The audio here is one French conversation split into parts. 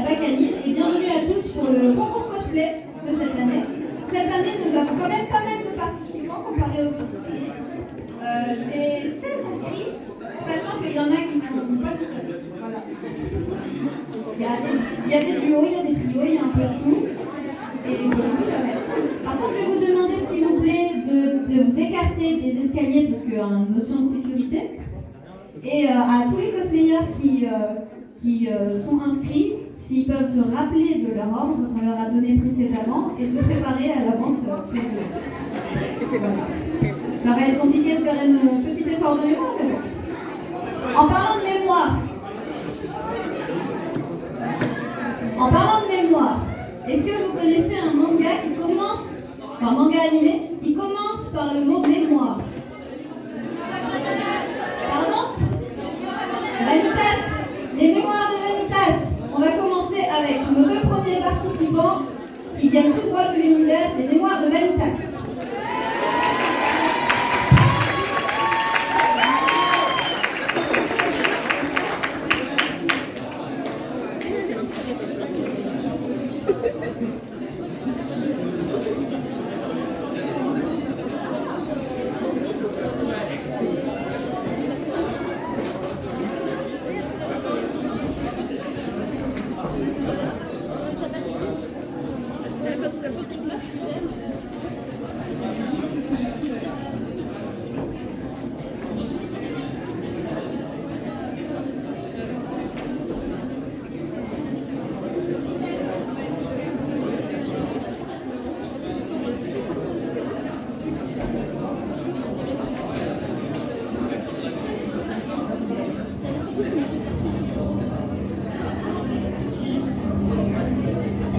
Bacanine et bienvenue à tous pour le concours cosplay de cette année. Cette année, nous avons quand même pas mal de participants comparé aux autres années. J'ai 16 inscrits, sachant qu'il y en a qui sont pas tout seuls. Voilà. Il y a des duos, il y a des trios, il y a un peu de tout. Et voilà. Par contre, je vais vous demander, s'il vous plaît, de vous écarter des escaliers, parce qu'il y a une notion de sécurité. Et à tous les cosplayers qui sont inscrits, s'ils peuvent se rappeler de leur ordre qu'on leur a donné précédemment et se préparer à l'avance. Ça va être compliqué de faire un petit effort de mémoire. En parlant de mémoire, est-ce que vous connaissez un manga qui commence, un manga animé, qui commence par le mot mémoire? Pardon? Vanitas, les mémoires de Vanitas. On va commencer avec nos deux premiers participants qui viennent tout droit de l'univers des mémoires de Vanitas.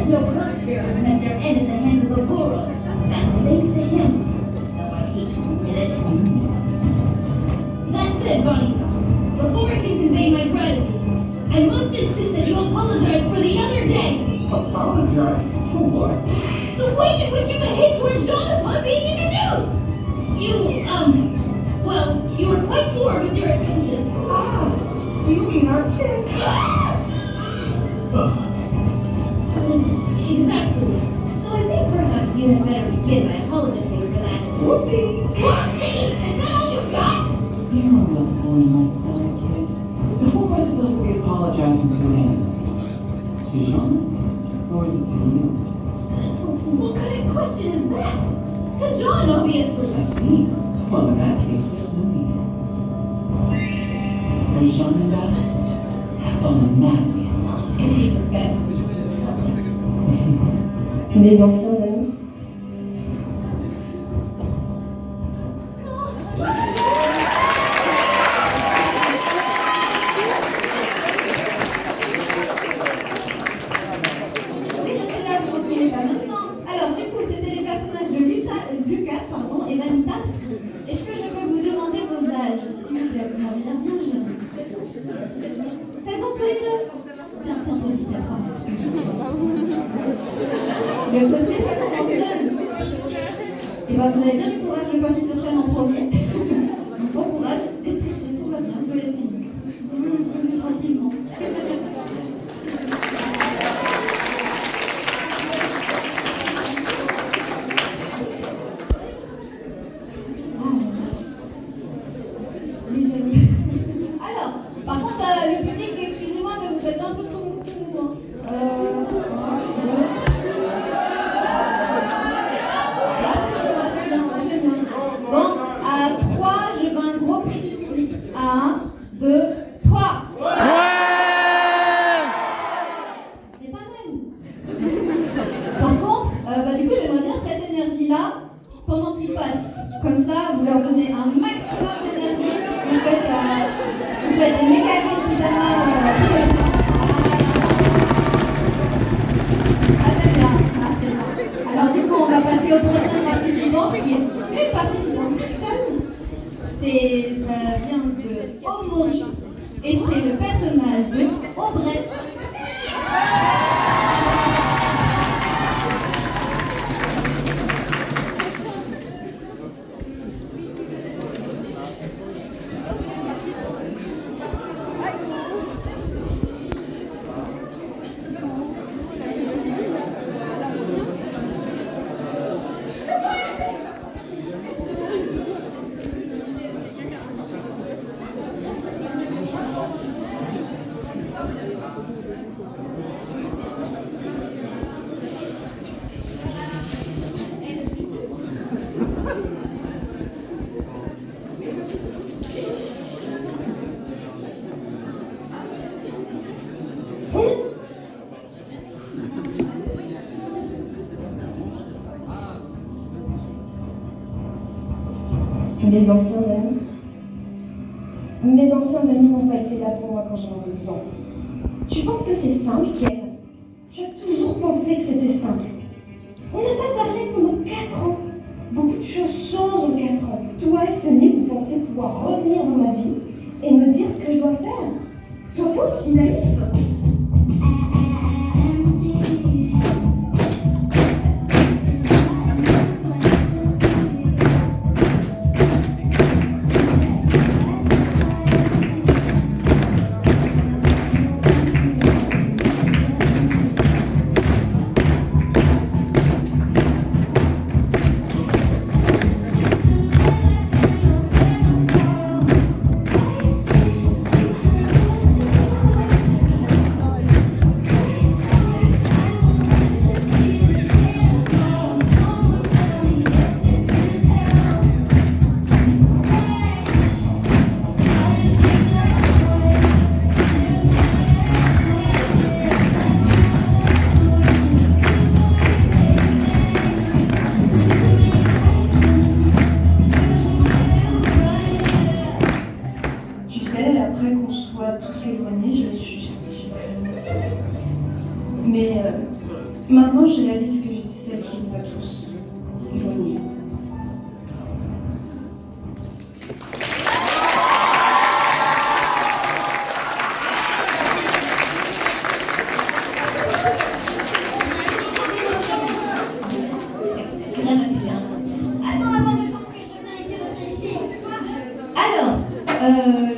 No conspirators met their end at the hands of the world. That's thanks to him. Though I hate to admit it. That said, Vanitas, before I can convey my gratitude, I must insist that you apologize for the other day. Apologize? For what? The way in which you behaved towards Jean upon being introduced. You were quite bored with your advances. Ah, you mean our kiss? Exactly. So I think perhaps you had better begin by apologizing for that. Whoopsie! Whoopsie! Is that all you got? You don't love calling my son a kid. Who am I supposed to be apologizing to him? To Jean? Or is it to you? What kind of question is that? To Jean, obviously. I see. Well, in that case, there's no need. And Jean and I have on the madman. Is he prepared to see something? Mes anciens amis. Oui, restez là, vous ne reculez pas maintenant. Alors, du coup, c'était les personnages de Lucas et Vanitas. Est-ce que je peux vous demander vos âges, s'il vous plaît? Vous m'avez l'air bien jeune. 16 ans tous les deux? Bientôt 17 ans. Le cosplay, ça commence jeune. Et bien, vous avez bien du courage de passer sur chaîne en premier. Bon courage, déstressez, tout va bien, vous allez finir. Tranquillement. Alors, par contre, le public, excusez-moi, mais vous êtes un peu trop loin. Là, c'est chaud, là, c'est bien, là, j'aime bien. Bon, à 3, je veux un gros cri du public. À 1, 2, 3. C'est pas mal. Par contre, du coup, j'aimerais bien cette énergie-là pendant qu'ils passent. Comme ça, vous leur donnez un maximum d'énergie. Vous faites des méga pyjama tout le temps. Ça c'est bien. Ah, c'est bien. Alors du coup, on va passer au prochain participant qui est une participante seule. Ça vient de Omori et c'est le personnage de Aubrey. Mes anciens amis. Mes anciens amis n'ont pas été là pour moi quand j'en avais besoin. Tu penses que c'est simple, Ken? Tu as toujours pensé que c'était simple. On n'a pas parlé pendant 4 ans. Beaucoup de choses changent en 4 ans. Toi et Sonny, vous pensez pouvoir revenir dans ma vie et me dire ce que je dois faire? Sois pas aussi naïf. Après qu'on soit tous éloignés, je suis vraiment seule. Mais maintenant, je réalise que j'étais celle qui vous a tous éloignés.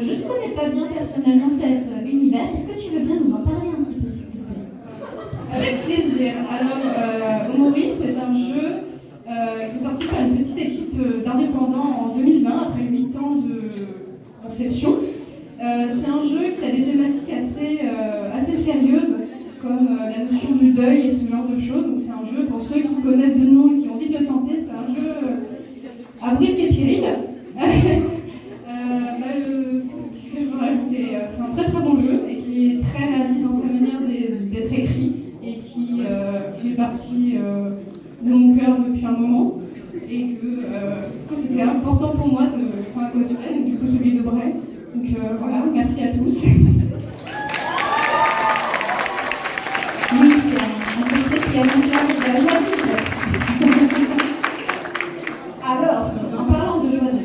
Je ne connais pas bien personnellement cet univers. Est-ce que tu veux bien nous en parler un petit peu, s'il te plaît? Avec plaisir. Alors, Maurice, c'est un jeu qui est sorti par une petite équipe d'indépendants en 2020, après 8 ans de conception. C'est un jeu qui a des thématiques assez sérieuses, comme la notion du deuil et ce genre de choses. Donc c'est un jeu, pour ceux qui connaissent de nom et qui ont envie de le tenter, c'est un jeu à risque et péril. Qu'est-ce que je veux rajouter? C'est un très très bon jeu et qui est très réaliste dans sa manière d'être écrit et qui fait partie de mon cœur depuis un moment et que du coup, c'était important pour moi de prendre la cause humaine, du coup celui de Bray. Donc voilà, merci à tous. Oui, c'est un truc qui annonce de la joie de vivre. Alors, en parlant de joie de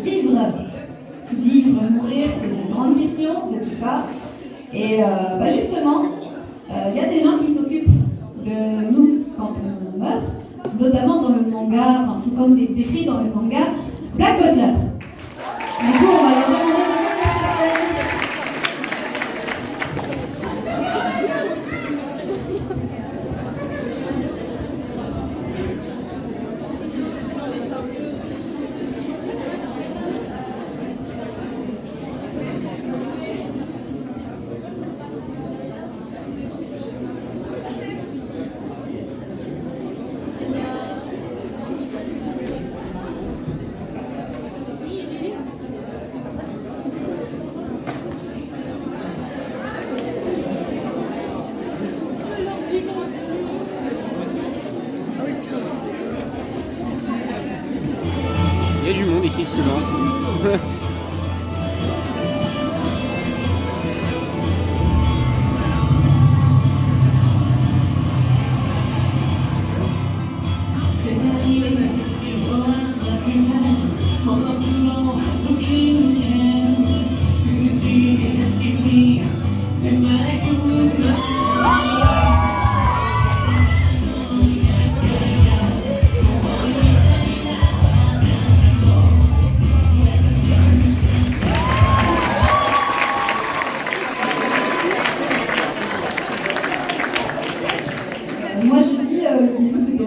vivre, mourir, c'est une grande question, c'est tout ça. Et justement, il y a des gens qui s'occupent de nous quand on meurt, notamment dans le manga, enfin tout comme décrit dans le manga Black Butler. Du coup, on va leur demander de venir sur scène. Il y a du monde effectivement.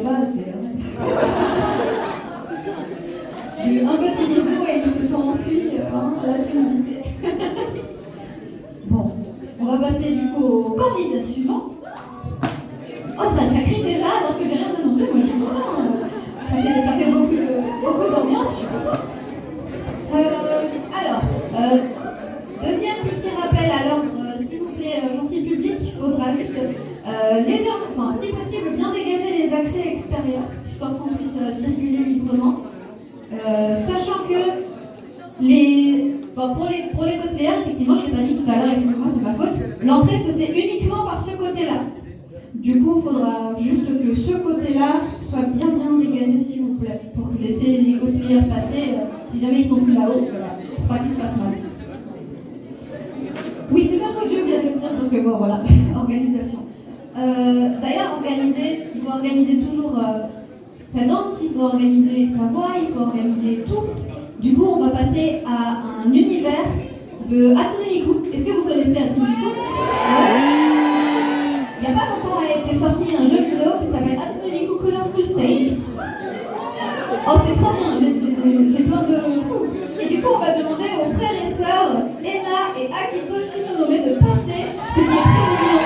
bas, c'est. J'ai eu un petit bisou et ils se sont enfuis à la timidité. Bon, on va passer du coup au candidat suivant. Oh, ça crie déjà alors que j'ai rien annoncé, moi je suis content. Ça fait beaucoup d'ambiance, je suis content. Alors, deuxième petit rappel à l'ordre, s'il vous plaît, gentil public, il faudra juste légèrement, enfin si possible, bien dégager les accès extérieurs, histoire qu'on puisse circuler librement. Sachant que pour les cosplayers, effectivement, je ne l'ai pas dit tout à l'heure, excusez-moi, c'est ma faute, l'entrée se fait uniquement par ce côté-là. Du coup, il faudra juste que ce côté-là soit bien dégagé, s'il vous plaît, pour laisser les cosplayers passer, si jamais ils sont plus là-haut, voilà, pour pas qu'ils se passent mal. Oui, c'est pas votre jeu, bien de le dire, parce que bon, voilà, organisation. D'ailleurs, il faut organiser toujours sa danse, il faut organiser sa voix, il faut organiser tout. Du coup, on va passer à un univers de Hatsune Miku. Est-ce que vous connaissez Hatsune Miku? Il n'y a pas longtemps a été sorti un jeu vidéo qui s'appelle Hatsune Miku Colorful Stage. Oh, c'est trop bien, j'ai plein de... Et du coup, on va demander aux frères et sœurs Ena et Akito Shinonome de passer, ce qui est très mignon.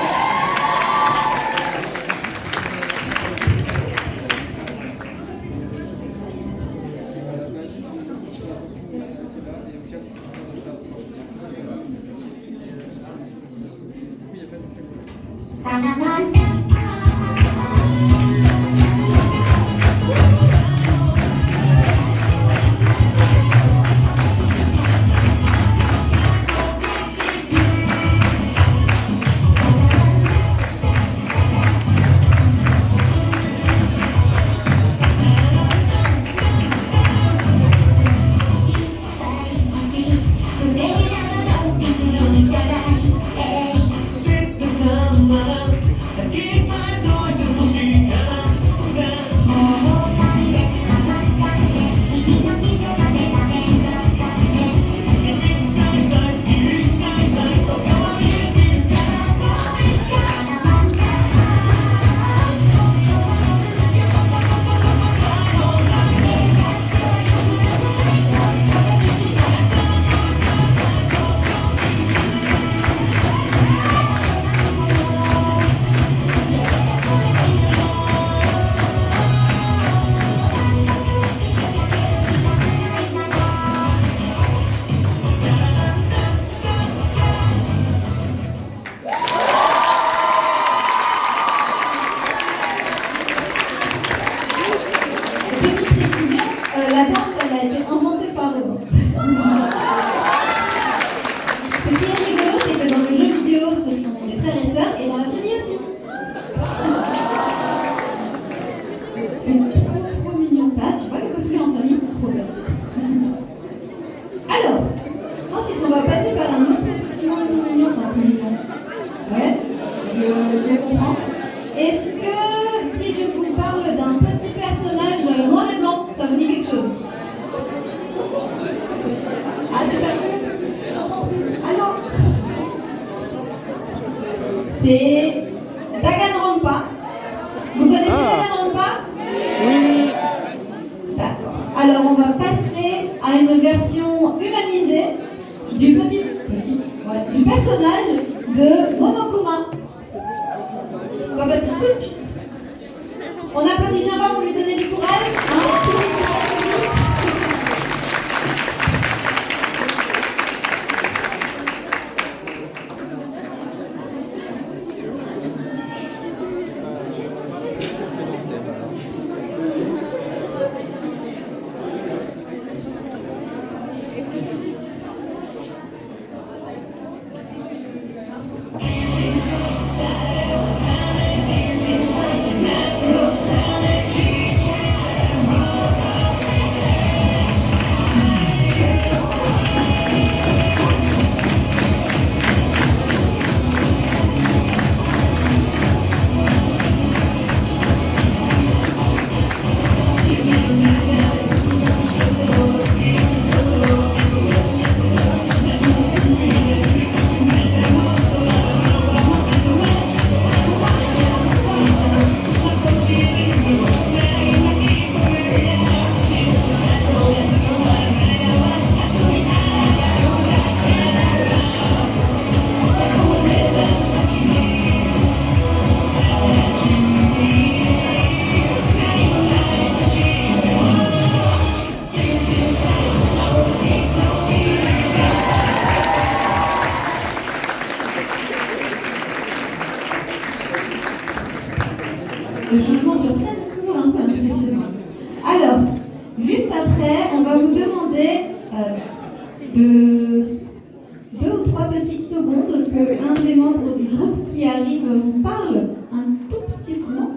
C'est Danganronpa. Vous connaissez Danganronpa? Oui. D'accord. Alors on va passer à une version humanisée du personnage de Monokuma. On va passer tout de suite. On applaudit bien fort pour lui donner du courage. Le changement sur scène, c'est toujours un peu impressionnant. Alors, juste après, on va vous demander de 2 ou 3 petites secondes que un des membres du groupe qui arrive vous parle un tout petit peu. Non ?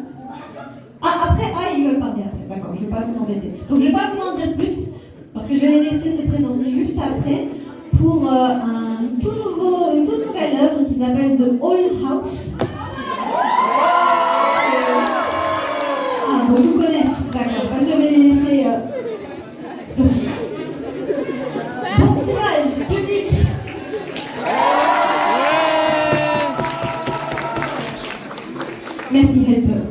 Ah, après, ils veulent parler après. D'accord, je ne vais pas vous embêter. Donc, je ne vais pas vous en dire plus, parce que je vais les laisser se présenter juste après pour une toute nouvelle œuvre qui s'appelle The Old House. Ah, bon, vous connaissez. D'accord, je vais les laisser sortir. Bon courage, public. Merci, Helper.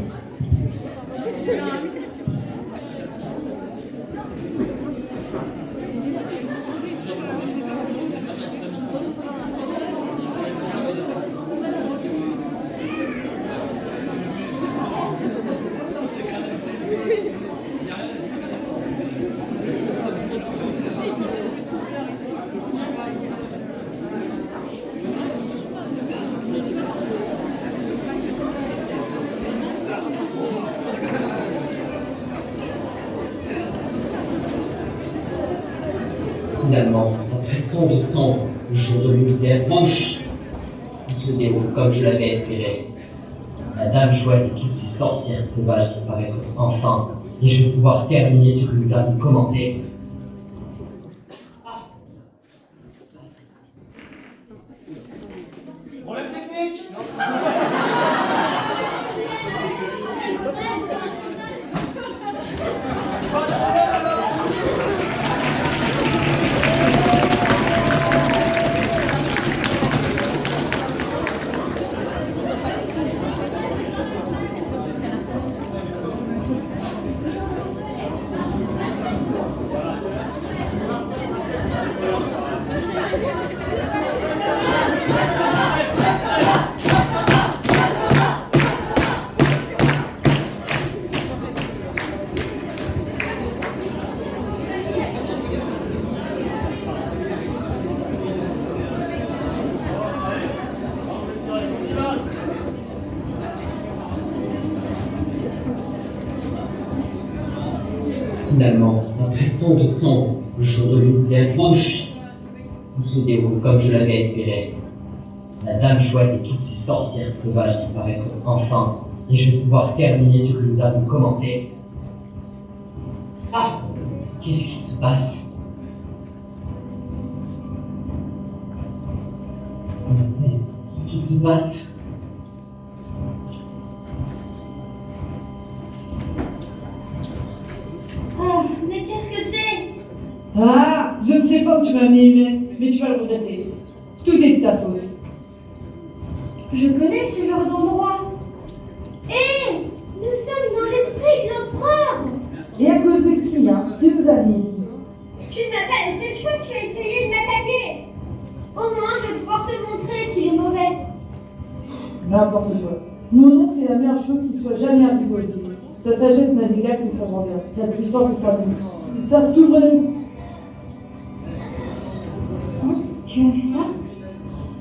Finalement, après tant de temps, le jour de l'unité approche. Tout se déroule comme je l'avais espéré. La Dame Chouette et toutes ces sorcières sauvages disparaîtront enfin, et je vais pouvoir terminer ce que nous avons commencé. Problème technique. Finalement, après tant de temps, le jour de l'unité approche. Tout se déroule comme je l'avais espéré. La Dame Chouette et toutes ces sorcières sauvages disparaîtront enfin, et je vais pouvoir terminer ce que nous avons commencé. Ah, qu'est-ce qui se passe? Qu'est-ce qui se passe? Oh, mais qu'est-ce que c'est? Ah, je ne sais pas où tu m'as amené, mais tu vas le regretter. Tout est de ta faute. Je connais ce genre d'endroit. Hé, nous sommes dans l'esprit de l'empereur. Et à cause de qui, hein? Tu nous as mis ici. Tu n'as pas laissé le choix, tu as essayé de m'attaquer. Au moins, je vais pouvoir te montrer qu'il est mauvais. N'importe quoi. Mon oncle est la meilleure chose qui soit jamais arrivée aux îles. Sa sagesse n'a d'égal que sa grandeur, sa puissance et sa limite, sa souveraineté. Hein? Tu as vu ça?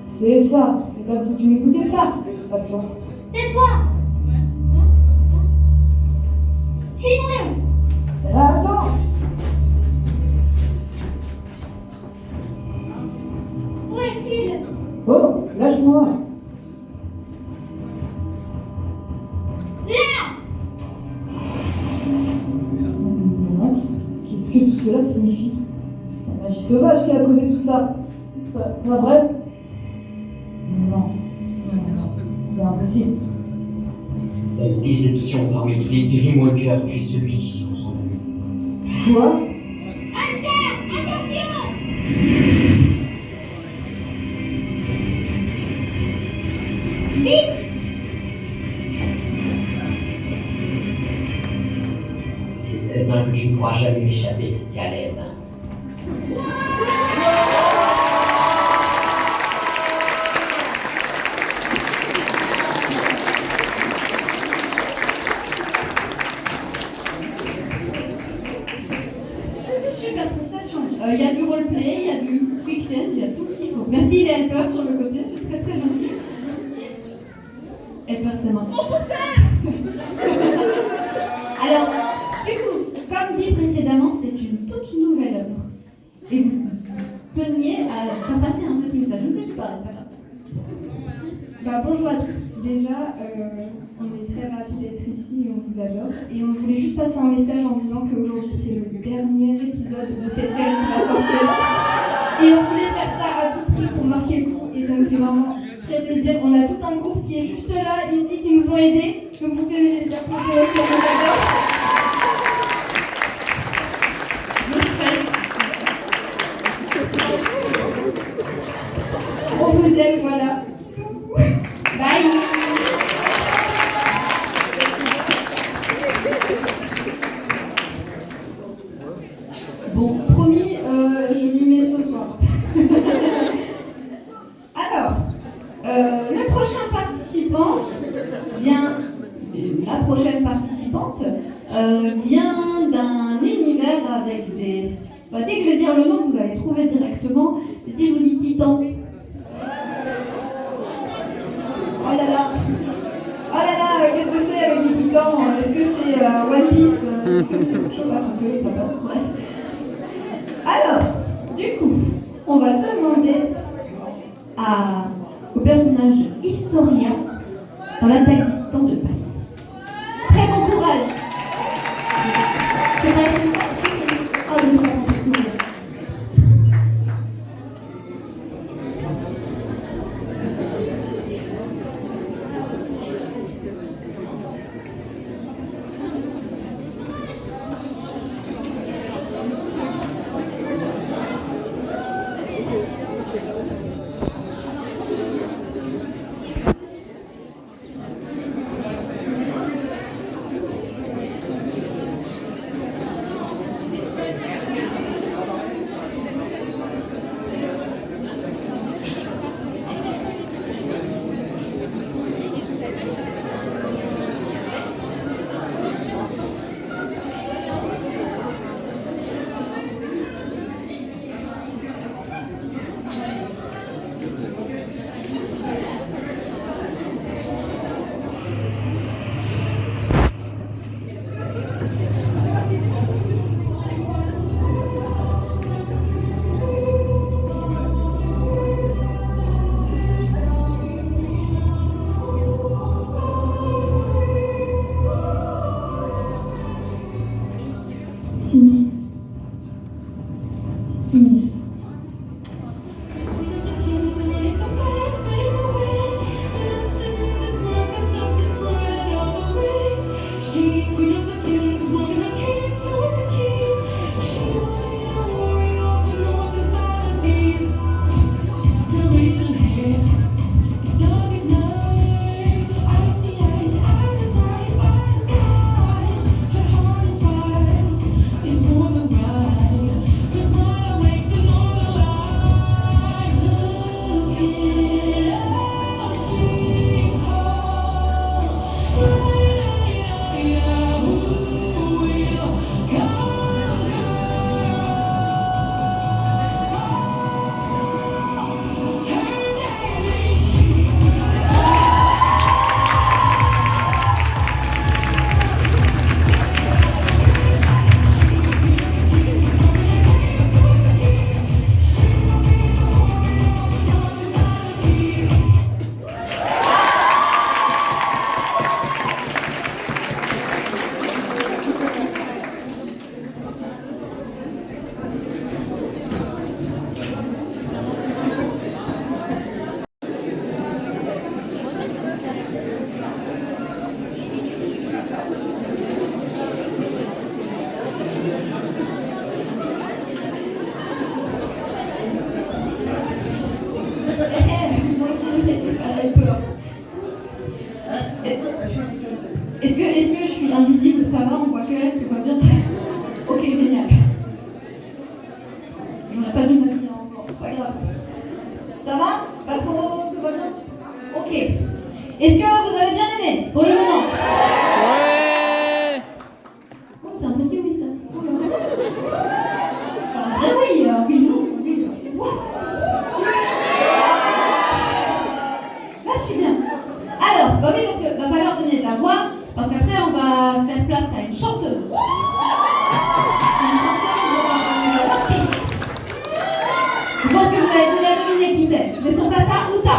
C'est ça. C'est comme si tu m'écoutais pas, de toute façon. Tais-toi. Suis-nous. Attends. Où est-il? Oh, lâche-moi. Là. Mon oncle, qu'est-ce que tout cela signifie? C'est la magie sauvage qui a causé tout ça. Pas vrai? Non. C'est impossible. Quelle déception parmi tous les Grimwalkers, tu es celui qui nous sont venus. Quoi? Peut-être bien que tu ne pourras jamais m'échapper, Caleb. Super prestation. Il y a du roleplay, il y a du quick change, il y a tout ce qu'il faut. Merci les helpers sur le côté, c'est très très gentil. Helper, c'est maintenant. Alors, du coup, comme dit précédemment, c'est une toute nouvelle œuvre. Et vous teniez à faire passer un petit message. Je ne sais pas, c'est pas grave. Bonjour à tous. Déjà, on est très ravis d'être ici et on vous adore. Et on voulait juste passer un message en disant qu'aujourd'hui c'est le dernier épisode de cette série qui va sortir. Et on voulait faire ça à tout prix pour marquer le coup et ça nous fait vraiment très plaisir. On a tout un groupe qui est juste là, ici, qui nous ont aidés. Donc vous pouvez les applaudir aussi, on les adore. Je stresse. On vous aime, voilà. Bye. Bon, promis, je m'y mets ce soir. Alors, le prochain participant vient, la prochaine participante vient d'un univers avec des... Bah, dès que je vais dire le nom, vous allez trouver directement. Si je vous dis Titan. Oh là là. Oh là là, qu'est-ce que c'est avec des titans? Est-ce que c'est One Piece? Est-ce que c'est autre chose? Que ça passe, bref. Alors, du coup, on va demander au personnage historien dans l'attaque des titans de passer. Très bon courage. C'est vrai, c'est pas... Ah, je me suis pas compris. Signé Emile. Moi aussi, j'avais peur. Est-ce que je suis invisible? Ça va, on voit que elle, tout va bien? Ok, génial. J'aurais pas dû m'habiller en blanc, c'est pas grave. Ça va? Pas trop, tout va bien? Ok. Est-ce que vous avez bien aimé pour le moment? Ouais. Oh, c'est un petit oui, ça. Oh là là. Un vrai oui, oui, non, oui. Wow. Là, je suis bien. Alors, bah oui, parce que va falloir donner de la voix parce qu'après on va faire place à une chanteuse. Une chanteuse de One Piece. Je pense que vous avez déjà deviné qui c'est. Mais son face à Uta.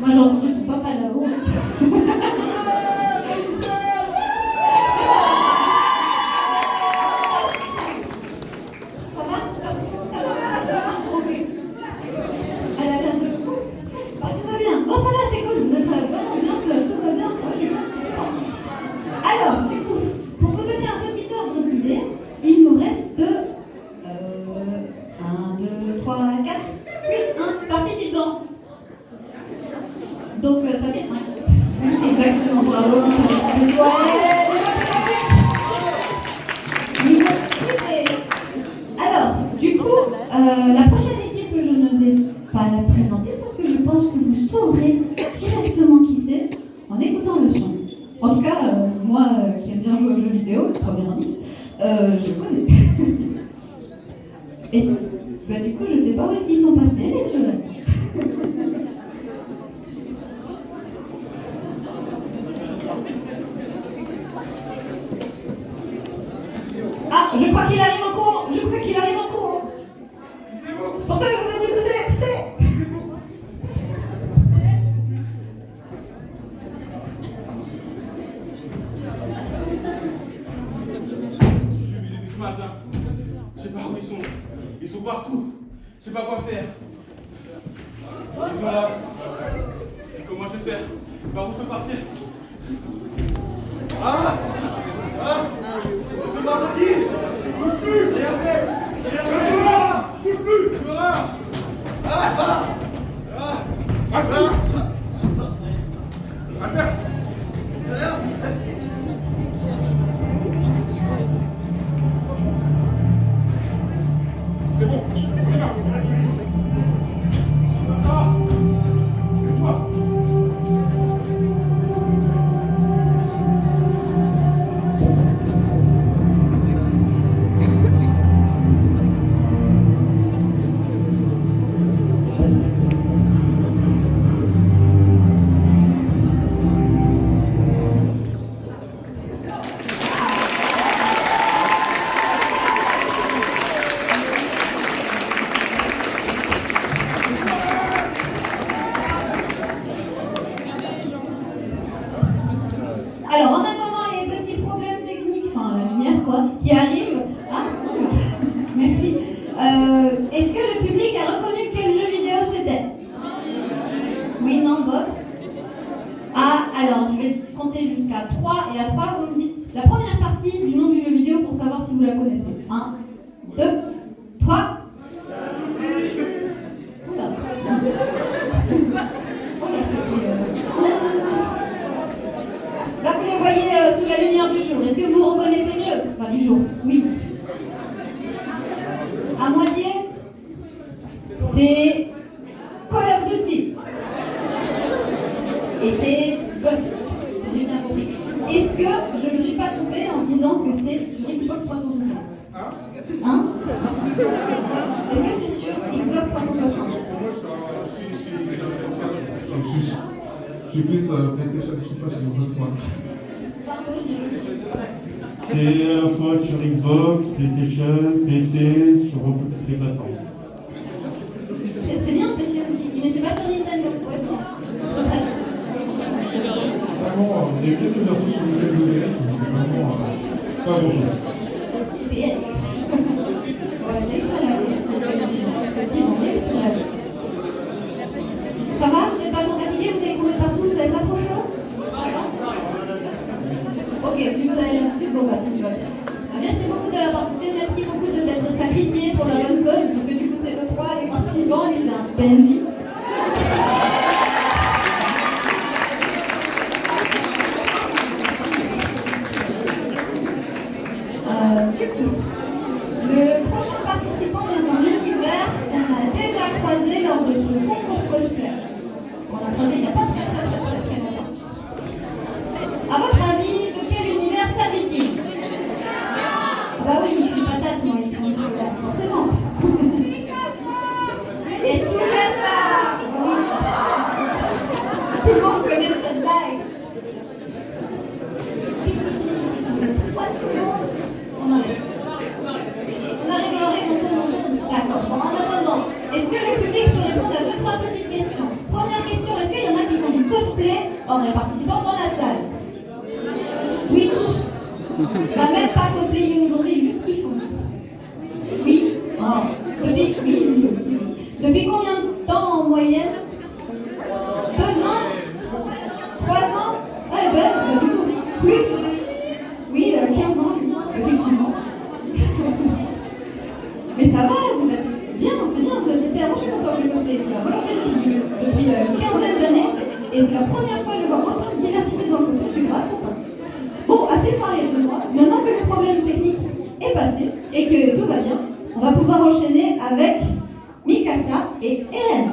Moi j'ai entendu ton papa là-haut. Ça va? Ok. Elle a l'air de... Bah, tout va bien. Bon, ça va, c'est cool. Vous êtes à la bonne ambiance, tout va bien. Moi, je suis contente. Alors, du coup, pour vous donner un petit ordre d'idée, il nous reste 1, 2, 3, 4, plus 1 participant. Donc ça fait 5. Exactement, bravo. Ça fait... Alors, du coup, la prochaine équipe, je ne vais pas la présenter parce que je pense que vous saurez directement qui c'est en écoutant le son. En tout cas, moi qui aime bien jouer aux jeux vidéo, premier indice, je connais. Et bah, du coup, je sais pas où est-ce qu'ils sont passés, les jeux. Ah, je crois qu'il arrive en courant. Je crois qu'il arrive en courant. C'est pour ça que je vous ai dit poussez, poussez. Je suis vu depuis ce matin. Je sais pas où ils sont. Ils sont partout. Je sais pas quoi faire. Ils sont là. Et comment je vais faire? Par où je peux partir? Ah! Ah! Ils sont pas partis! Bouge plus! Regardez! Regardez! Bouge plus! Ah! Ah! Ah! Ah! Ah! Attends! C'est bon, on y va. Ah. Et toi? Alors, en attendant les petits problèmes techniques, enfin la lumière quoi, qui arrivent. Ah, merci. Est-ce que le public a reconnu quel jeu vidéo c'était? Oui, non, bof. Ah, alors, je vais compter jusqu'à 3 et à 3, vous me dites la première partie du nom du jeu vidéo pour savoir si vous la connaissez. 1, 2, 3. Oula. Oula, c'était... jours. Oui. À moitié, c'est Call of Duty. Et c'est Ghost, si j'ai bien compris. Est-ce que je ne me suis pas trompée en disant que c'est sur Xbox 360? Hein? Est-ce que c'est sur Xbox 360? Je suis plus PlayStation, je suis pas sur Xbox One. Pardon, C'est à la fois sur Xbox, PlayStation, PC, sur toutes les plateformes. c'est bien le PC aussi, mais c'est pas sur Nintendo. Ouais, ça serait... Vraiment, il y a eu quelques versions sur Nintendo DS, mais c'est vraiment pas grand chose. PS. Ouais, il y a eu sur la DS, effectivement, il y a eu sur la DS. Ça va? Vous n'êtes pas trop fatigué? Vous avez couru partout? Vous n'avez pas trop chaud? Ça va? Ok, puis vous avez la petite bombe, si tu vas bien. Merci beaucoup d'avoir participé, merci beaucoup d'être sacrifié pour la bonne cause, parce que du coup c'est le 3, les participants, et c'est un PNJ. Le prochain participant vient d'un univers qu'on a déjà croisé lors de ce concours cosplay. On l'a croisé il n'y a pas très longtemps. À votre avis, de quel univers s'agit-il? Bah oui, je suis patate, moi, ils sont là, forcément. Est-ce tout cas ça? Oui. Tout le monde connaît cette blague. 3 secondes. On arrive. On arrive à l'oreille quand tout le monde. D'accord. Bon, en attendant, est-ce que le public peut répondre à 2-3 petites questions? Première question, est-ce qu'il y en a qui font du cosplay hors les participants dans la salle? Oui, tous. Bah, même pas cosplayer aujourd'hui, juste qu'ils font. Oui. Oh. Oui, aussi. Depuis combien de temps en moyenne? 2 ans? 3 ans? Eh ben, du coup, plus. Oui, 15 ans, effectivement. Mais ça va, vous êtes bien, c'est bien, vous êtes été avant, je suis content que le cosplay soit voilà, depuis une quinzaine d'années, et c'est la première fois que je vois autant de diversité dans le cosplay, je suis grave content. Bon, assez parlé de moi, maintenant que le problème technique est passé, et que tout va bien, on va pouvoir enchaîner avec Mikasa et Eren.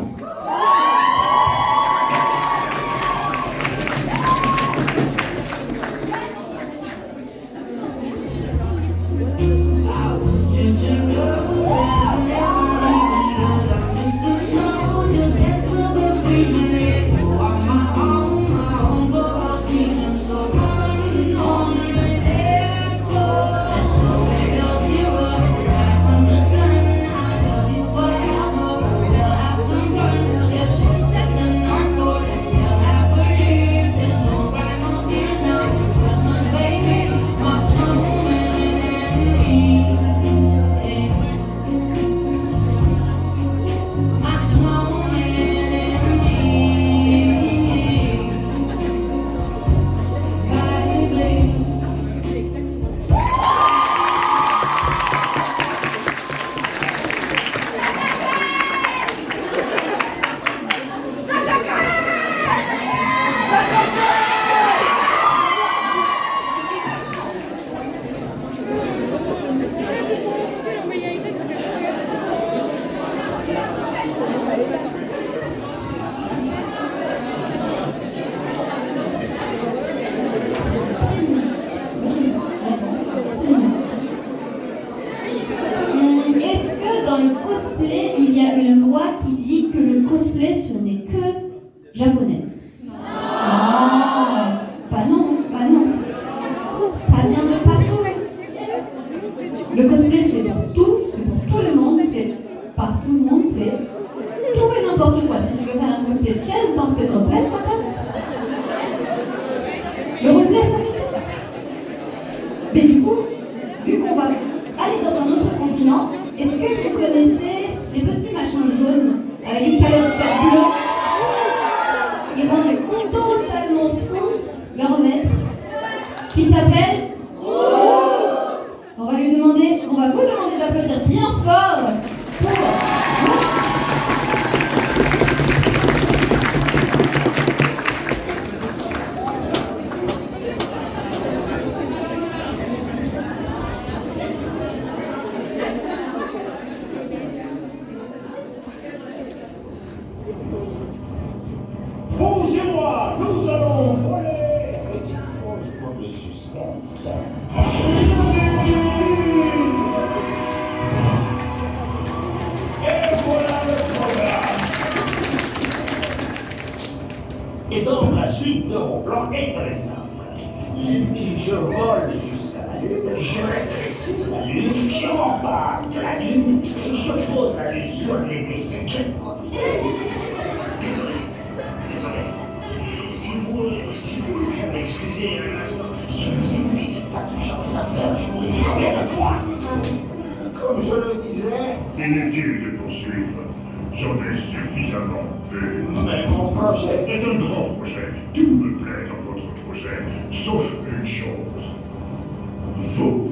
Japonais. Ah, bah non. Ça vient de partout. Le cosplay, c'est pour tout le monde, c'est par tout le monde, c'est tout et n'importe quoi. Si tu veux faire un cosplay de chaise, dans tes roleplay, ça passe. Le roleplay, ça fait tout. Mais du coup, vu qu'on va aller dans un autre continent, est-ce que vous connaissez les petits machins jaunes avec une salade bleue? Ils rendent totalement fou leur maître qui s'appelle on va vous demander d'applaudir bien fort pour Je vole jusqu'à la Lune, je rétrécis la Lune, je m'empare de la Lune, je pose la Lune sur les bicyclettes. Désolé. Si vous voulez bien m'excuser un instant, je vous ai dit de ne pas toucher à mes affaires, je vous l'ai dit combien de fois. Comme je le disais... Inutile de poursuivre. J'en ai suffisamment fait. Mais mon projet est un grand projet. Tout me plaît dans votre projet, sauf une chose. Vous.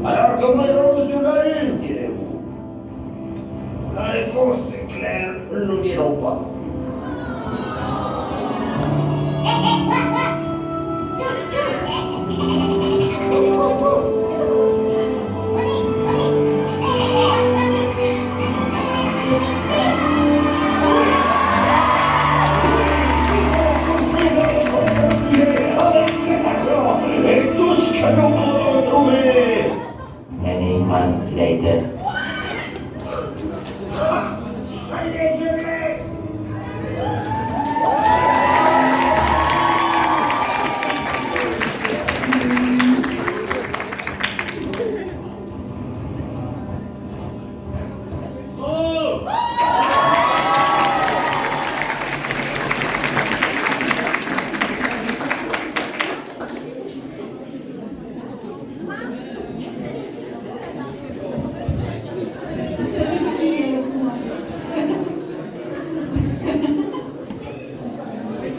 Alors comment irons-nous sur la Lune, direz-vous? La réponse est claire, nous n'irons pas. Avec cet accord et tout ce que nous pourrons trouver. Many months later. Ça y est, je l'ai.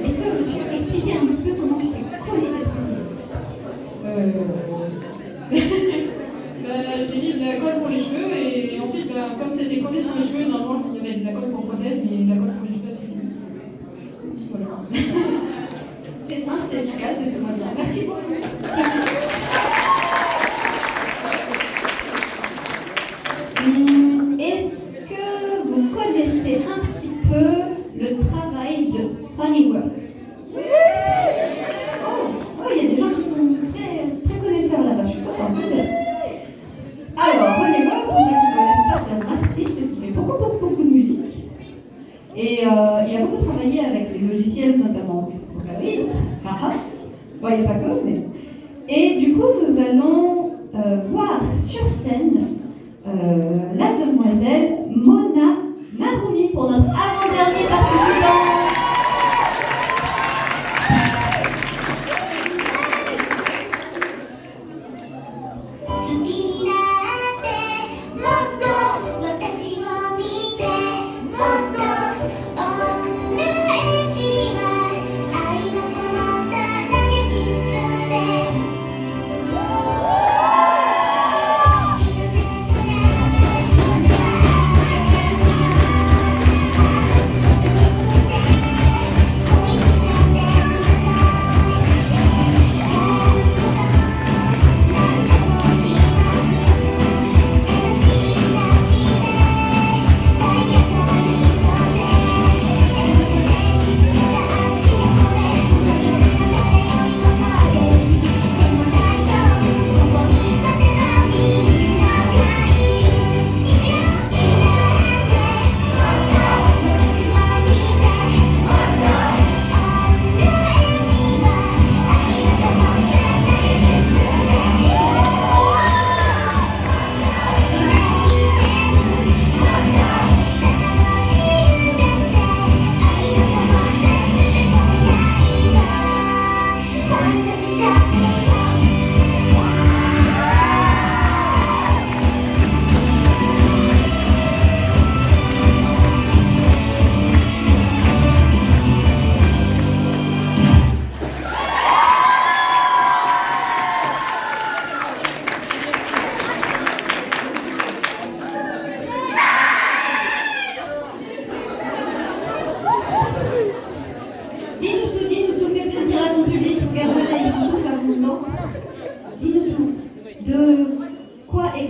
Est-ce que tu peux expliquer un petit peu comment tu t'es collé tes promesses? J'ai mis de la colle pour les cheveux et ensuite, comme c'était collé sur les cheveux, normalement il y avait de la colle pour prothèse, mais de la colle pour les cheveux, c'est tout. Voilà. C'est simple, c'est efficace, c'est tout va bien. Merci beaucoup. Est-ce que vous connaissez un petit peu le travail de Honeywork? Oh, il y a des gens qui sont très, très connaisseurs là-bas, je suis contente de dire. Alors, Honeywork, pour ceux qui ne connaissent pas, c'est un artiste qui fait beaucoup de musique. Et il a beaucoup travaillé avec les logiciels, notamment Procreate. Bon, il n'y a pas que, mais... Et du coup, nous allons voir sur scène la demoiselle Mona Narumi pour notre avant-dernier participant.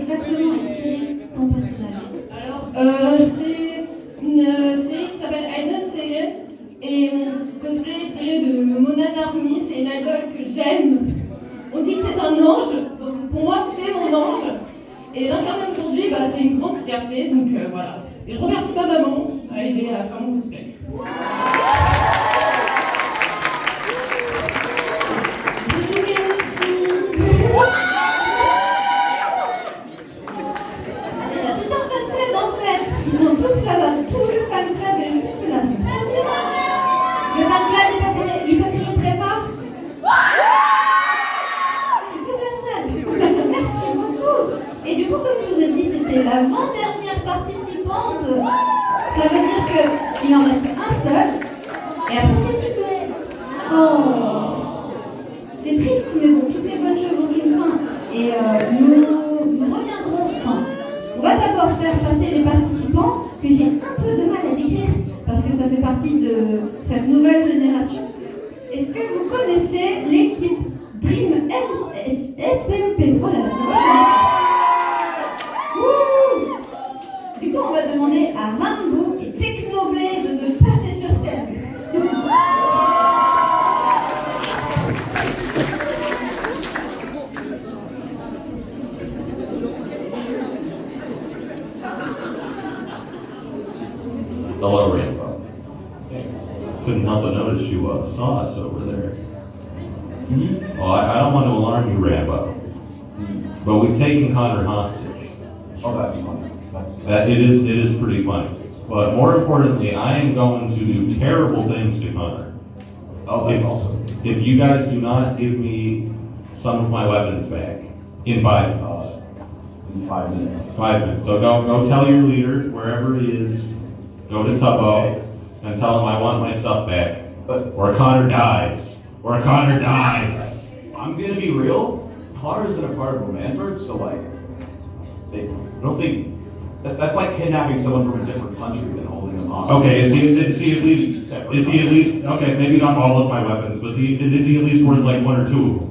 exactement est tiré ton personnage? Alors, c'est une série qui s'appelle Hidden Seiyed et mon cosplay est tiré de Mona Narumi. C'est une idole que j'aime. On dit que c'est un ange, donc pour moi c'est mon ange. Et l'incarner aujourd'hui, c'est une grande fierté, donc voilà. Et je remercie ma maman qui m'a aidé à faire mon cosplay. Il en reste un seul. Et après, c'est fini. Oh. C'est triste, mais bon, toutes les bonnes choses ont une fin. Et nous reviendrons. Enfin, on va d'abord faire passer les participants que j'ai un peu de mal à décrire parce que ça fait partie de cette nouvelle génération. Est-ce que vous connaissez l'équipe Dream SMP? Oh là là, ça va. Du coup, on va demander à Rambo et Technoblade de passer sur scène. Hello, Rambo. Couldn't help but notice you saw us over there. Well, I don't want to alarm you, Rambo, but we've taken Connor hostage. Oh, that's funny. It is pretty funny. But more importantly, I am going to do terrible things to Connor. Oh, that's also. If you guys do not give me some of my weapons back in 5 minutes. In 5 minutes. 5 minutes. So go tell your leader, wherever he is, go to Tubbo and tell him I want my stuff back. Or Connor dies. Or Connor dies. I'm gonna be real. Connor isn't a part of Romanburg, so like, I don't think that's like kidnapping someone from a different country and holding them hostage. Okay, is he at least okay, maybe not all of my weapons, but is he at least worth like 1 or 2 of them?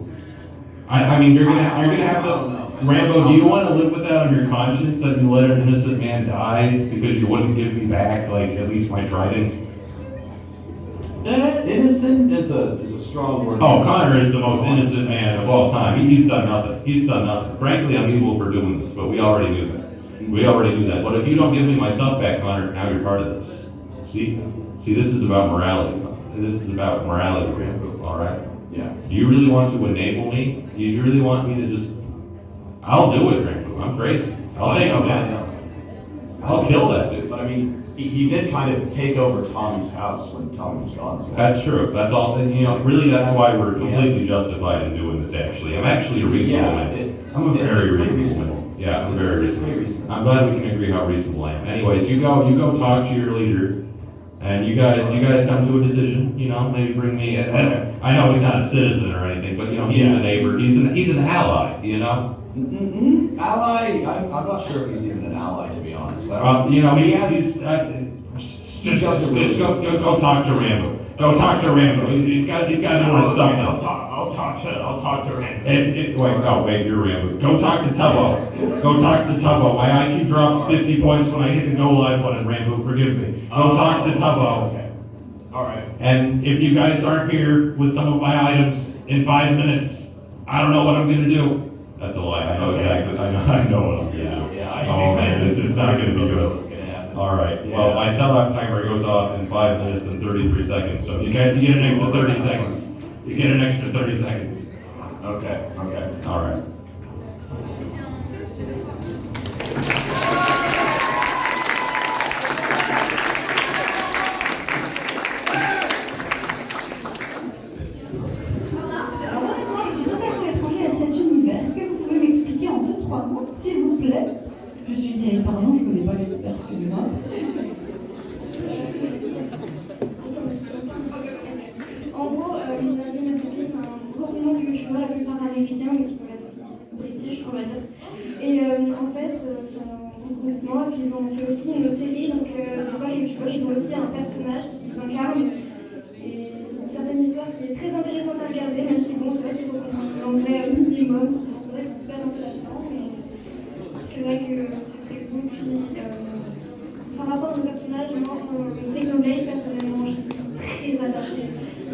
I mean, you're gonna have to. Rambo, do you want to live with that on your conscience that you let an innocent man die because you wouldn't give me back like at least my trident? Innocent is a strong word. Oh, Connor is the most innocent man of all time. He's done nothing. He's done nothing. Frankly, I'm evil for doing this, but we already knew that. We already knew that. But if you don't give me my stuff back, Connor, now you're part of this. See, this is about morality. This is about morality, Rambo. All right. Yeah. Do you really want to enable me? Do you really want me to just? I'll do it, Rambo. I'm crazy. I'll take him down. I'll kill that dude. But I mean, he did kind of take over Tommy's house when Tommy was gone. So. That's true. That's all. You know, really, that's why we're completely justified in doing this. Actually, I'm actually a reasonable man. I'm a very reasonable man. Yeah, I'm very reasonable. I'm glad we can agree how reasonable I am. Anyways, you go talk to your leader, and you guys come to a decision. You know, maybe bring me. I know he's not a citizen or anything, but you know, he's a neighbor. He's an ally. You know. Ally? I'm not sure if he's even an ally, to be honest. You know, just go talk to Rambo. Go talk to Rambo. He's got to know it's something. I'll talk to Rambo. Wait, you're Rambo. Go talk to Tubbo. Go talk to Tubbo. My IQ drops 50 points when I hit the go live button, Rambo. Forgive me. Go talk to Tubbo. Okay. All right. And if you guys aren't here with some of my items in 5 minutes, I don't know what I'm gonna do. That's a lie. I know exactly. I know what I'm gonna do. Yeah. Oh man, it's not gonna be good. What's gonna happen? All right. Well, my sellout timer goes off in 5 minutes and 33 seconds. So you get an extra 30 seconds. You get an extra 30 seconds. Okay. All right. S'il vous plaît. Je suis vieille, pardon, je ne connais pas l'univers, excusez-moi. En gros, Dream SMP, c'est un groupement de youtubeurs la plupart américains, mais qui peuvent être aussi british, on va dire. Et en fait, c'est un groupement, et puis ils ont fait aussi une série, donc des fois les youtubeurs, ils ont aussi un personnage qu'ils incarnent. Et c'est une certaine histoire qui est très intéressante à regarder, même si bon, c'est vrai qu'il faut comprendre l'anglais minimum, sinon c'est vrai qu'on se perd un peu là-dedans. C'est vrai que c'est très cool. Puis, par rapport au personnage, moi, Technoblade, personnellement, je suis très attachée.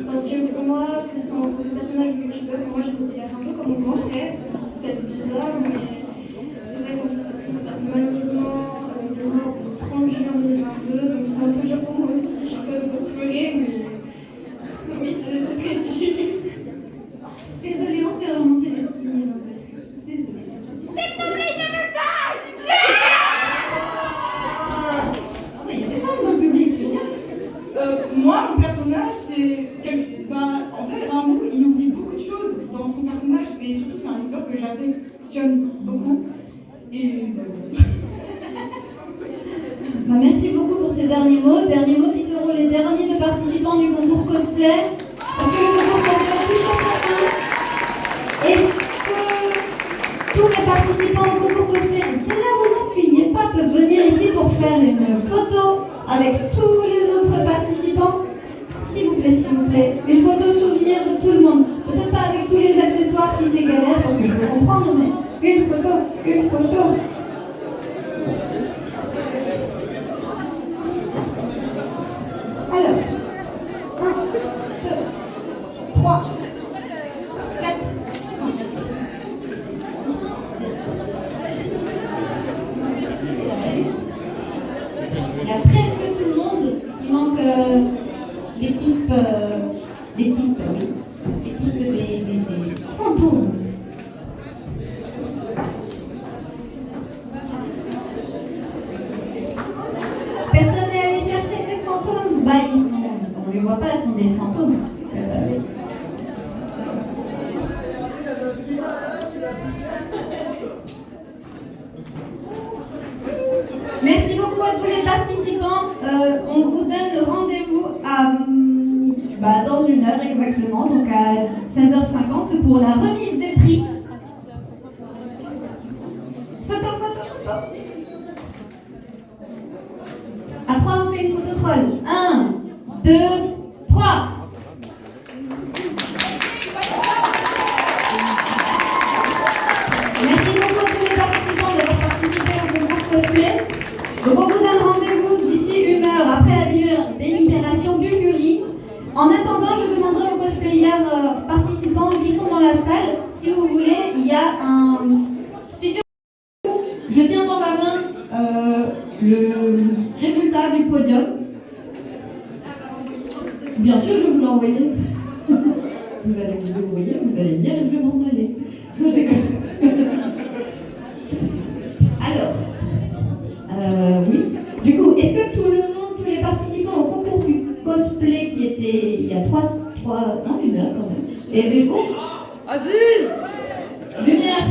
Parce que pour moi, que ce soit entre le personnage de youtubeur, pour moi, je considère un peu comme mon grand frère. C'est peut-être bizarre, mais c'est vrai qu'en plus, c'est triste parce que malheureusement, il est mort le 30 juin 2022, donc c'est un peu dur pour moi aussi. J'ai un peu de pleurer, mais oui, c'est très dur. Désolée, on fait remonter les signes, en fait. Désolée. Technoblade never dies! Ah, mais il y avait pas dans le public, c'est bien. Moi, mon personnage, c'est. En fait, Rambo, il oublie beaucoup de choses dans son personnage, et surtout, c'est un acteur que j'affectionne beaucoup. Et. Merci beaucoup pour ces derniers mots. Derniers mots qui seront plaît? Parce que le concours cosplay touche à sa fin. Est-ce que tous les participants au concours cosplay, est-ce que là vous enfuyez pas, peuvent venir ici pour faire une photo avec tous les autres participants? S'il vous plaît, une photo souvenir de tout le monde. Peut-être pas avec tous les accessoires si c'est galère, parce que je peux comprendre, mais une photo, une photo. Alors, 1, 2, 3, 4, 5, 6, 7. Il y a presque tout le monde. Il manque l'équipe, oui. L'équipe des fantômes. Personne n'est allé chercher les fantômes? Bah, on ne les voit pas, ils sont des fantômes. Oui. Merci beaucoup à tous les participants. On vous donne rendez-vous dans 1 heure exactement, donc à 16h50 pour la remise des prix. Photo. À 3, on fait une photo troll. 1, 2, 3. Merci beaucoup à tous les participants d'avoir participé au concours cosplay. Donc on vous donne rendez-vous d'ici 1 heure après la délibération du jury. En attendant, je demanderai aux cosplayers participants qui sont dans la salle, si vous voulez, il y a un studio. Je tiens dans ma main le résultat du podium. Bien sûr, je vais vous l'envoyer. Vous allez vous débrouiller, vous allez dire et je vais m'en aller. Je déconne. Alors, oui. Du coup, est-ce que tout le monde, tous les participants au concours du cosplay qui était il y a 1 heure quand même, et des bons Aziz Lumière.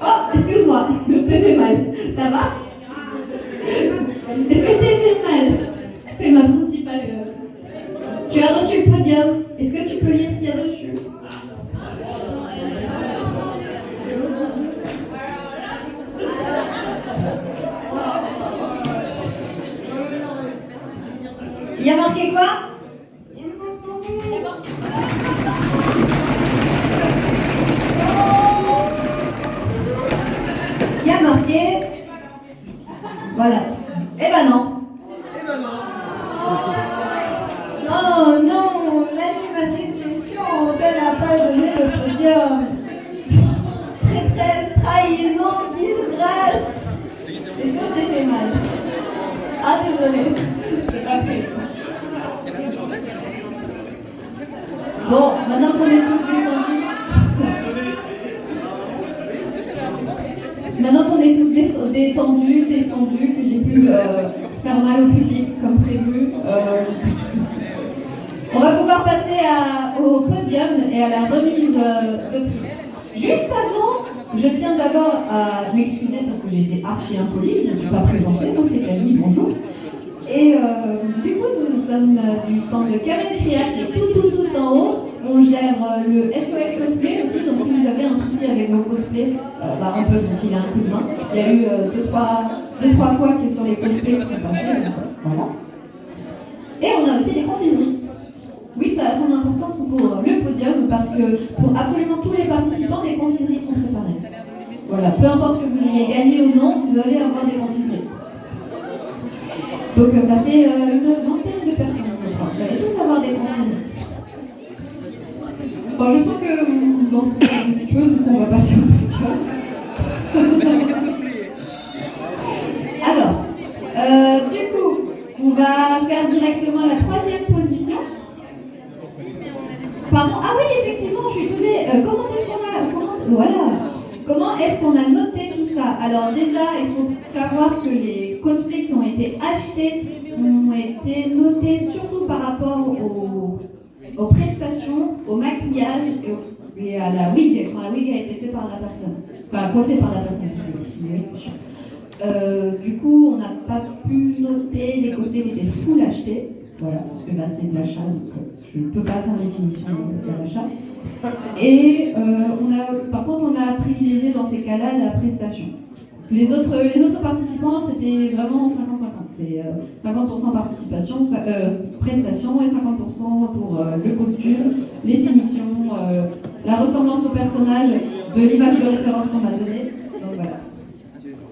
Oh, excuse-moi, je te fais mal. Ça va? Est-ce que je t'ai fait mal? C'est ma principale. Tu as reçu le podium. Est-ce que tu peux lire ce qu'il y a dessus? Il y a marqué quoi? Il y a marqué. Voilà. Eh ben non. Oh non, l'animatrice des sciences, elle n'a pas donné le podium. Traîtresse, trahison, disgrâce. Est-ce que je t'ai fait mal? Ah, désolée. C'est pas fait. Bon, maintenant qu'on est tous descendus. Maintenant qu'on est tous descendus, que j'ai pu faire mal au public comme prévu, on va pouvoir passer au podium et à la remise de prix. Juste avant, je tiens d'abord à m'excuser parce que j'ai été archi impolie, je ne me suis pas présentée, donc c'est Camille, bonjour. Et du coup, nous sommes du stand de Karen Tria qui est tout en haut. On gère le SOS Cosplay aussi, donc si vous avez un souci avec vos cosplays, on peut vous filer un coup de main. Il y a eu 2-3 couacs sur les cosplays qui sont passés. Voilà. Et on a aussi des confiseries. Oui, ça a son importance pour le podium parce que pour absolument tous les participants, des confiseries sont préparées. Voilà, peu importe que vous ayez gagné ou non, vous allez avoir des confiseries. Donc ça fait une vingtaine de personnes, je crois. Vous allez tous avoir des confiseries. Bon, je sens que vous en foutez un petit peu, du coup on va passer au podium. Alors, du coup, on va faire directement la 3e position. Pardon, ah oui, effectivement, je suis tombée. Comment est-ce qu'on a noté tout ça? Alors déjà, il faut savoir que les cosplays qui ont été achetés ont été notés surtout par rapport aux prestations, au maquillage et à la wig, quand la wig a été faite par la personne. Enfin, coiffée par la personne, parce que c'est chiant. Du coup, on n'a pas pu noter, les cosplays étaient full achetés. Voilà, parce que là c'est de l'achat, donc je ne peux pas faire les finitions de l'achat. Et par contre, on a privilégié dans ces cas-là la prestation. Les autres participants, c'était vraiment 50-50. C'est 50% participation, prestation et 50% pour le costume, les finitions, la ressemblance au personnage de l'image de référence qu'on a donnée. Donc voilà.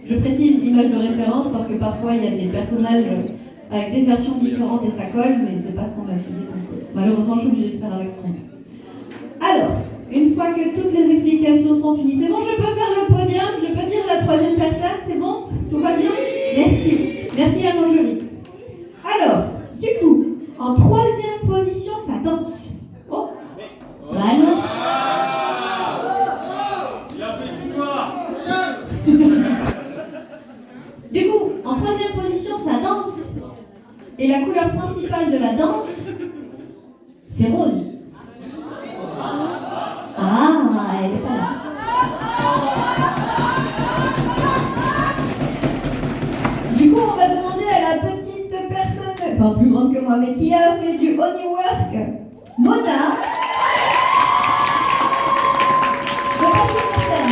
Je précise image de référence parce que parfois il y a des personnages avec des versions différentes et ça colle, mais c'est pas ce qu'on a filé. Donc malheureusement, je suis obligée de faire avec ce qu'on a. Alors, une fois que toutes les explications sont finies, c'est bon, je peux faire le podium, je peux dire la troisième personne, c'est bon? Tout va bien? Merci. Merci à mon jury. Alors, du coup, en troisième position, ça danse. Oh, vraiment? Du coup, en troisième position, ça danse. Et la couleur principale de la danse, c'est rose. Ah, elle est pas là. Du coup, on va demander à la petite personne, enfin plus grande que moi, mais qui a fait du honeywork, Mona, de passer sur scène.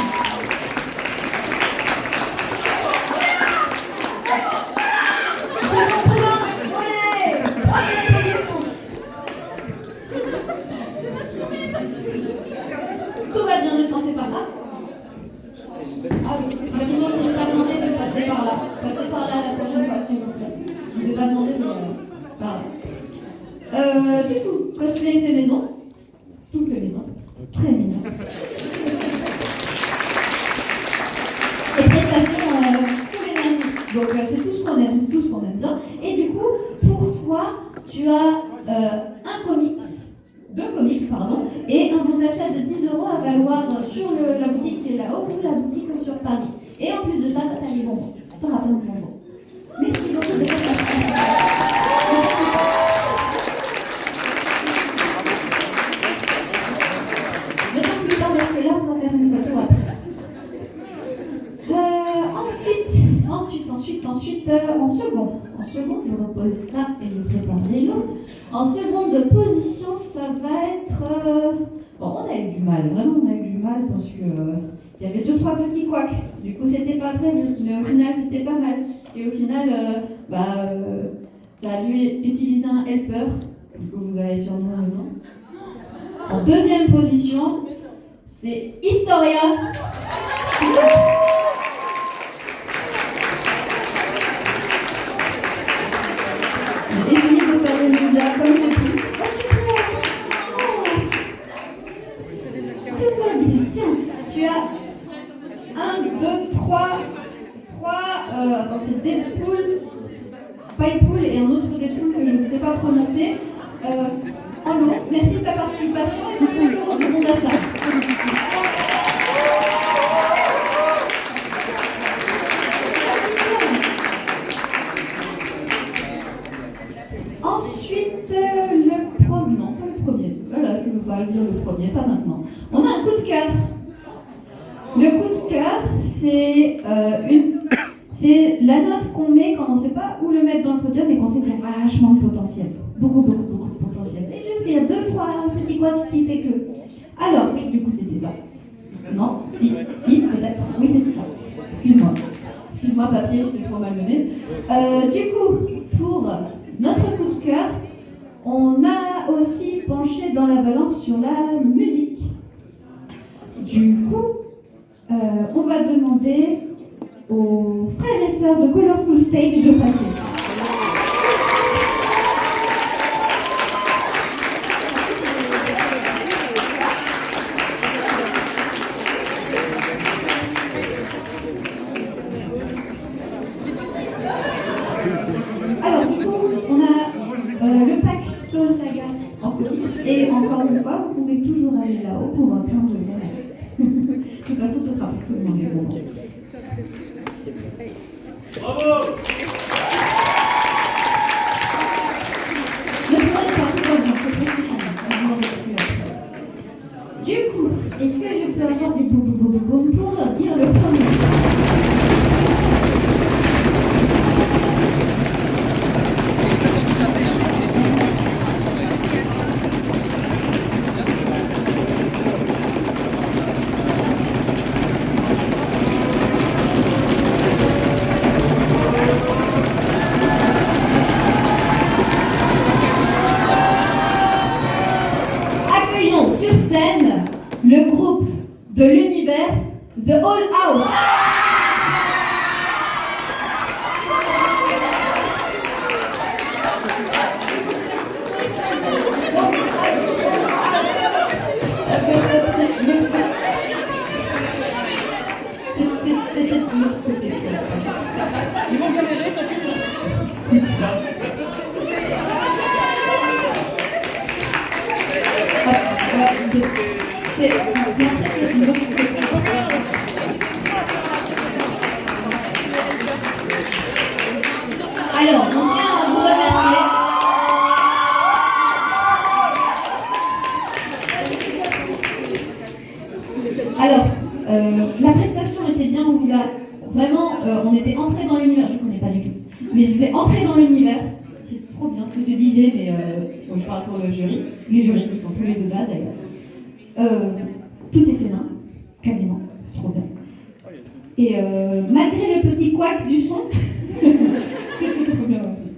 Tout va bien, ne t'en fais pas là. Ah oui, effectivement, je ne vous ai pas demandé de passer par là. Passez par là la prochaine fois, s'il vous plaît. Je ne vous ai pas demandé, mais par là. Du coup, cosplay fait maison. Tout fait maison. Très mignon. Et prestations full énergie. Donc c'est tout ce qu'on aime, c'est tout ce qu'on aime bien. Et du coup, pour toi, tu as deux comics, et un bon d'achat de 10 € à valoir sur la boutique qui est là-haut ou la boutique sur Paris. Et en plus de ça, tu as les bonbons. Tu auras plein de bonbons. Merci beaucoup de votre attention. Ne t'en fais pas parce que là, on va faire une photo après. Ensuite, en second, je repose ça et je prépare les lots. En seconde position, ça va être... Bon, on a eu du mal, vraiment on a eu du mal parce que il y avait 2-3 petits couacs. Du coup, c'était pas prévu, mais au final, c'était pas mal. Et au final, ça a dû utiliser un helper. Du coup, vous avez sûrement le nom. En deuxième position, c'est Historia. J'ai essayé de faire le ninja comme j'ai pu. Oh, je pleure. Oh. Tout va bien. Tiens, tu as 1, 2, 3. Attends, c'est Deadpool, Pidepool et un autre Deadpool que je ne sais pas prononcer. En lot. Merci de ta participation et 25 € de bon d'achat. Ensuite, le premier, pas maintenant. On a un coup de cœur. Le coup de cœur, c'est la note qu'on met quand on ne sait pas où le mettre dans le podium et qu'on sait qu'il y a vachement de potentiel. Beaucoup de potentiel. Et juste qu'il y a 2-3 petits couacs qui fait que. Alors, oui, du coup, c'était ça. Non, si, peut-être. Oui, c'était ça. Excuse-moi, papier, je t'ai trop malmené. Du coup, pour notre coup de cœur, on a aussi penché dans la balance sur la musique. Du coup, on va demander aux frères et sœurs de Colorful Stage de passer. Alors du coup, on a le pack Soul Saga en comics et encore une fois, vous pouvez toujours aller là-haut pour un plein de bonbons. De toute façon, ce sera pour tout le monde les bonbons. Bravo! Le premier parti va bien, c'est presque fini. Du coup, est-ce que je peux avoir des boum pour dire le premier? Whole House. Ils vont galérer, Alors, on tient à vous remercier. Alors, la prestation était bien, on vous a vraiment, on était entré dans l'univers, je ne connais pas du tout, mais j'étais entré dans l'univers, c'était trop bien, tout est DJ, mais je parle pour le jury, les jurys qui sont tous les deux là d'ailleurs. Tout est fait main, quasiment, c'est trop bien. Et malgré le petit couac du son, c'était trop bien aussi.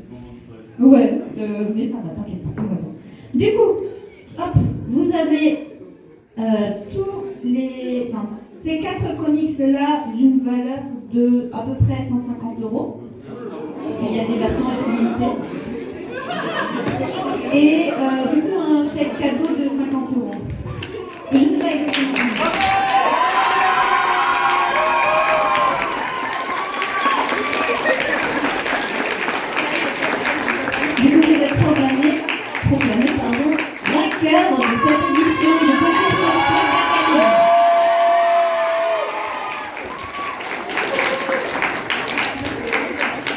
Ouais, mais ça va, t'inquiète pas, tout va bien. Du coup, hop, vous avez tous les... Enfin, ces 4 comics-là d'une valeur de à peu près 150 €, parce qu'il y a des versions limitées. Et du coup, un chèque cadeau de 50 €. Je sais pas exactement. Du coup, vous êtes proclamé vainqueur de cette édition de Papier Cosplay Academy.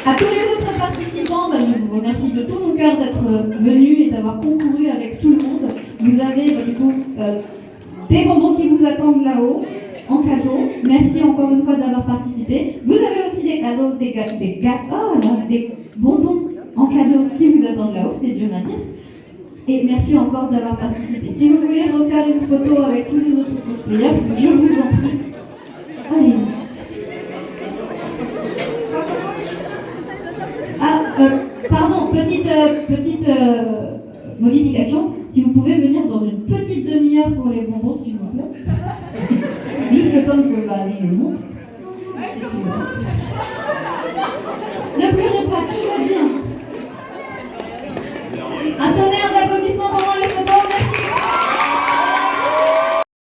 À tous les autres participants, je vous remercie de tout mon cœur d'être venus et d'avoir concouru avec tout le monde. Vous avez du coup des bonbons qui vous attendent là-haut en cadeau. Merci encore une fois d'avoir participé. Vous avez aussi des cadeaux, des bonbons en cadeau qui vous attendent là-haut, c'est dur à dire. Et merci encore d'avoir participé. Si vous voulez refaire une photo avec tous les autres cosplayers, je vous en prie, allez-y. Pardon, petite modification. Si vous pouvez venir dans une petite demi-heure pour les bonbons, s'il vous plaît. Juste le temps que je monte.